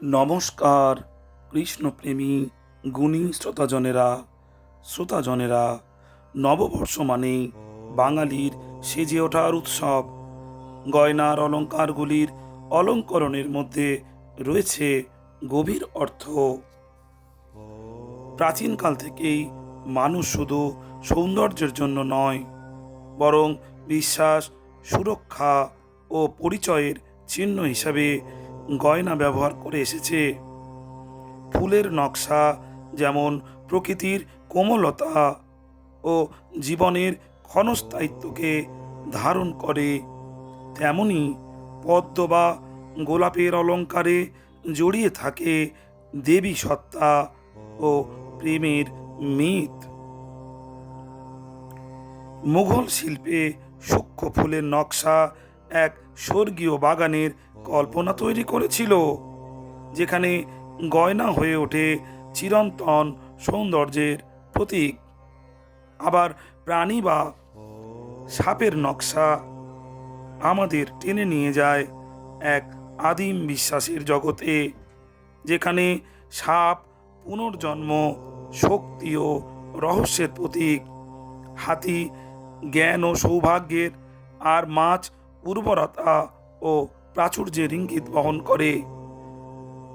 নমস্কার কৃষ্ণপ্রেমী গুণী শ্রোতাজনেরা। নববর্ষ মানে বাঙালির সেজে ওঠার উৎসব। গয়নার অলঙ্কারগুলির অলঙ্করণের মধ্যে রয়েছে গভীর অর্থ। প্রাচীনকাল থেকেই মানুষ শুধু সৌন্দর্যের জন্য নয়, বরং বিশ্বাস, সুরক্ষা ও পরিচয়ের চিহ্ন হিসাবে গয়না ব্যবহার করে এসেছে। ফুলের নকশা যেমন প্রকৃতির কোমলতা ও জীবনের ক্ষণস্থায়িত্বকে ধারণ করে, তেমনি পদ্ম বা গোলাপের অলঙ্কারে জড়িয়ে থাকে দেবী সত্তা ও প্রেমের মিথ। মুঘল শিল্পে সূক্ষ্ম ফুলের নকশা এক স্বর্গীয় বাগানের কল্পনা তৈরি করেছিল, যেখানে গয়না হয়ে ওঠে চিরন্তন সৌন্দর্যের প্রতীক। আবার প্রাণী বা সাপের নকশা আমাদের টেনে নিয়ে যায় এক আদিম বিশ্বাসের জগতে, যেখানে সাপ পুনর্জন্ম, শক্তি ও রহস্যের প্রতীক। হাতি জ্ঞান ও সৌভাগ্যের, আর মাছ উর্বরতা ও প্রাচুর্যের ইঙ্গিত বহন করে।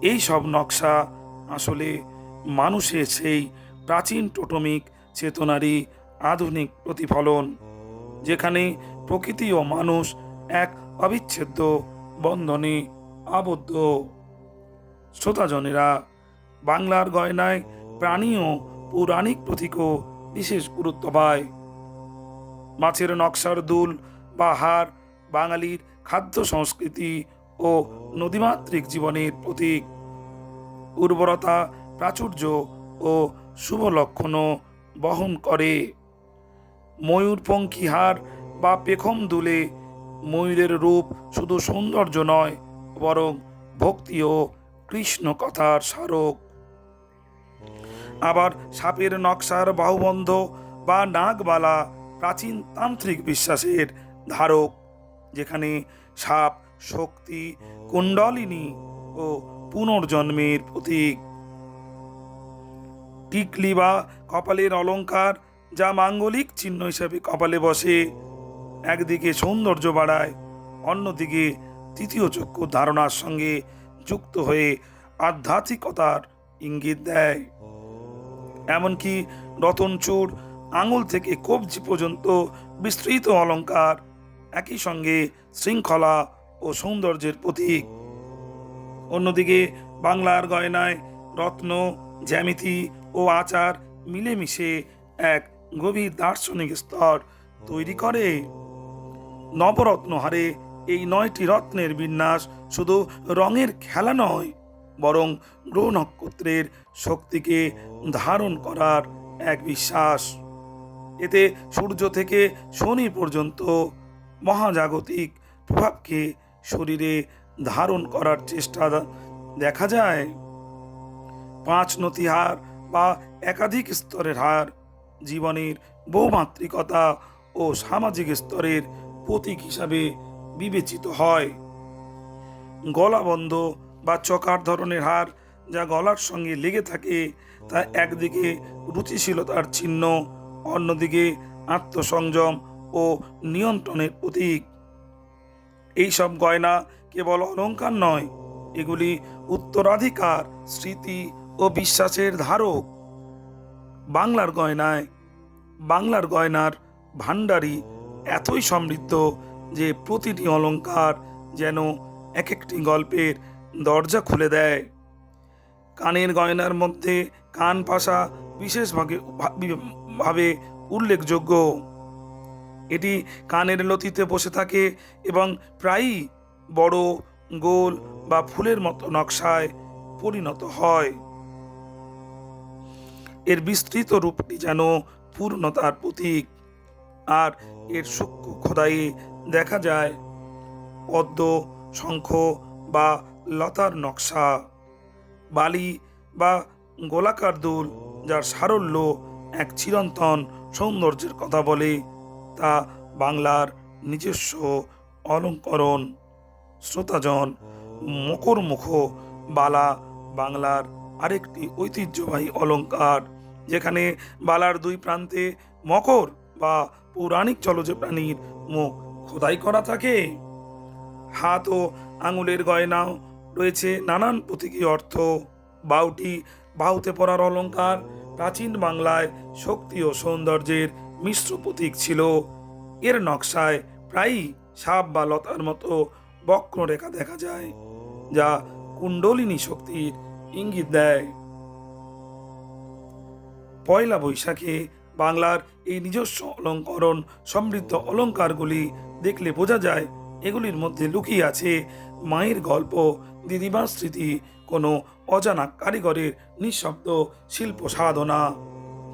এই সব নকশা আসলে মানুষের সেই প্রাচীন টোটমিক চেতনারই আধুনিক প্রতিফলন, যেখানে প্রকৃতি ও মানুষ এক অবিচ্ছেদ্য বন্ধনে আবদ্ধ। শ্রোতাজনেরা, বাংলার গয়নায় প্রাণী ও পৌরাণিক প্রতীকও বিশেষ গুরুত্ব পায়। মাছের নকশার দুল বা হার বাঙালির খাদ্য সংস্কৃতি ও নদীমাতৃক জীবনের প্রতীক। উর্বরতা, প্রাচুর্য ও শুভ লক্ষণও বহন করে। ময়ূরপঙ্খী হার বা পেখম দুলে ময়ূরের রূপ শুধু সৌন্দর্য নয়, বরং ভক্তি ও কৃষ্ণ কথার স্মারক। আবার সাপের নকশার বাহুবন্ধ বা নাগবালা প্রাচীন তান্ত্রিক বিশ্বাসের ধারক, যেখানে সাপ শক্তি, কুণ্ডলিনী ও পুনর্জন্মের প্রতীক। টিকলি বা কপালের অলঙ্কার, যা মাঙ্গলিক চিহ্ন হিসেবে কপালে বসে, একদিকে সৌন্দর্য বাড়ায়, অন্যদিকে তৃতীয় চক্ষু ধারণার সঙ্গে যুক্ত হয়ে আধ্যাত্মিকতার ইঙ্গিত দেয়। এমনকি রতনচূড়, আঙুল থেকে কবজি পর্যন্ত বিস্তৃত অলঙ্কার একই সঙ্গে শৃঙ্খলা ও সৌন্দর্যের প্রতীক। অন্যদিকে বাংলার গয়নায় রত্ন, জ্যামিতি ও আচার মিলেমিশে এক গভীর দার্শনিক স্তর তৈরি করে। নবরত্নহারে এই 9টি রত্নের বিন্যাস শুধু রঙের খেলা নয়, বরং গ্রহ নক্ষত্রের শক্তিকে ধারণ করার এক বিশ্বাস। এতে সূর্য থেকে শনি পর্যন্ত মহাজাগতিক প্রভাবকে শরীরে ধারণ করার চেষ্টা দেখা যায়। 5 নতি হার বা একাধিক স্তরের হার জীবনের বহুমাত্রিকতা ও সামাজিক স্তরের প্রতীক হিসাবে বিবেচিত হয়। গলাবন্ধ বা চকার ধরনের হার, যা গলার সঙ্গে লেগে থাকে, তা একদিকে রুচিশীলতার চিহ্ন, অন্যদিকে আত্মসংযম ও নিয়ন্ত্রণের প্রতীক। এইসব গয়না কেবল অলঙ্কার নয়, এগুলি উত্তরাধিকার, স্মৃতি ও বিশ্বাসের ধারক। বাংলার গয়নার ভাণ্ডারী এতই সমৃদ্ধ যে প্রতিটি অলঙ্কার যেন এক একটি গল্পের দরজা খুলে দেয়। কানের গয়নার মধ্যে কান পাশা বিশেষভাবে উল্লেখযোগ্য। এটি কানের লতিতে বসে থাকে এবং প্রায়ই বড়, গোল বা ফুলের মতো নকশায় পরিণত হয়। এর বিস্তৃত রূপটি যেন পূর্ণতার প্রতীক, আর এর সূক্ষ্ম খোদাইয়ে দেখা যায় পদ্ম, শঙ্খ বা লতার নকশা। বালি বা গোলাকার দুল, যার সারল্য এক চিরন্তন সৌন্দর্যের কথা বলে, তা বাংলার নিজস্ব অলঙ্করণ। শ্রোতাজন, মকরমুখ বালা বাংলার আরেকটি ঐতিহ্যবাহী অলংকার, যেখানে বালার দুই প্রান্তে মকর বা পৌরাণিক জলজ প্রাণীর মুখ খোদাই করা থাকে। হাত ও আঙুলের গয়নাও রয়েছে নানান প্রতীকী অর্থ। বাউটি, বাহুতে পরার অলংকার, প্রাচীন বাংলায় শক্তি ও সৌন্দর্যের মিশ্র প্রতীক ছিল। এর নকশায় প্রায়ই সাপ বা লতার মতো বক্ররেখা দেখা যায়, যা কুণ্ডলিনী শক্তির ইঙ্গিত দেয়। পয়লা বৈশাখে বাংলার এই নিজস্ব অলঙ্করণ সমৃদ্ধ অলংকারগুলি দেখলে বোঝা যায় এগুলির মধ্যে লুকিয়ে আছে মায়ের গল্প, দিদিমার স্মৃতি, কোনো অজানা কারিগরের নিঃশব্দ শিল্প সাধনা।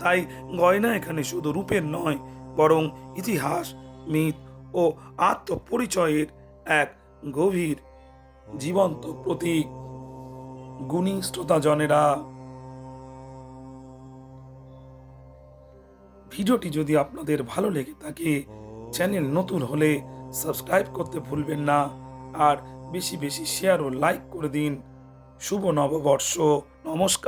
তাই গয়না এখানে শুধু রূপের নয়, বরং ইতিহাস, মিথ ও আত্মপরিচয়ের এক গভীর জীবন্ত প্রতীক। গুণী শ্রোতাজনেরা, ভিডিওটি যদি আপনাদের ভালো লেগে থাকে, চ্যানেল নতুন হলে সাবস্ক্রাইব করতে ভুলবেন না, আর বেশি বেশি শেয়ার ও লাইক করে দিন। শুভ নববর্ষ। নমস্কার।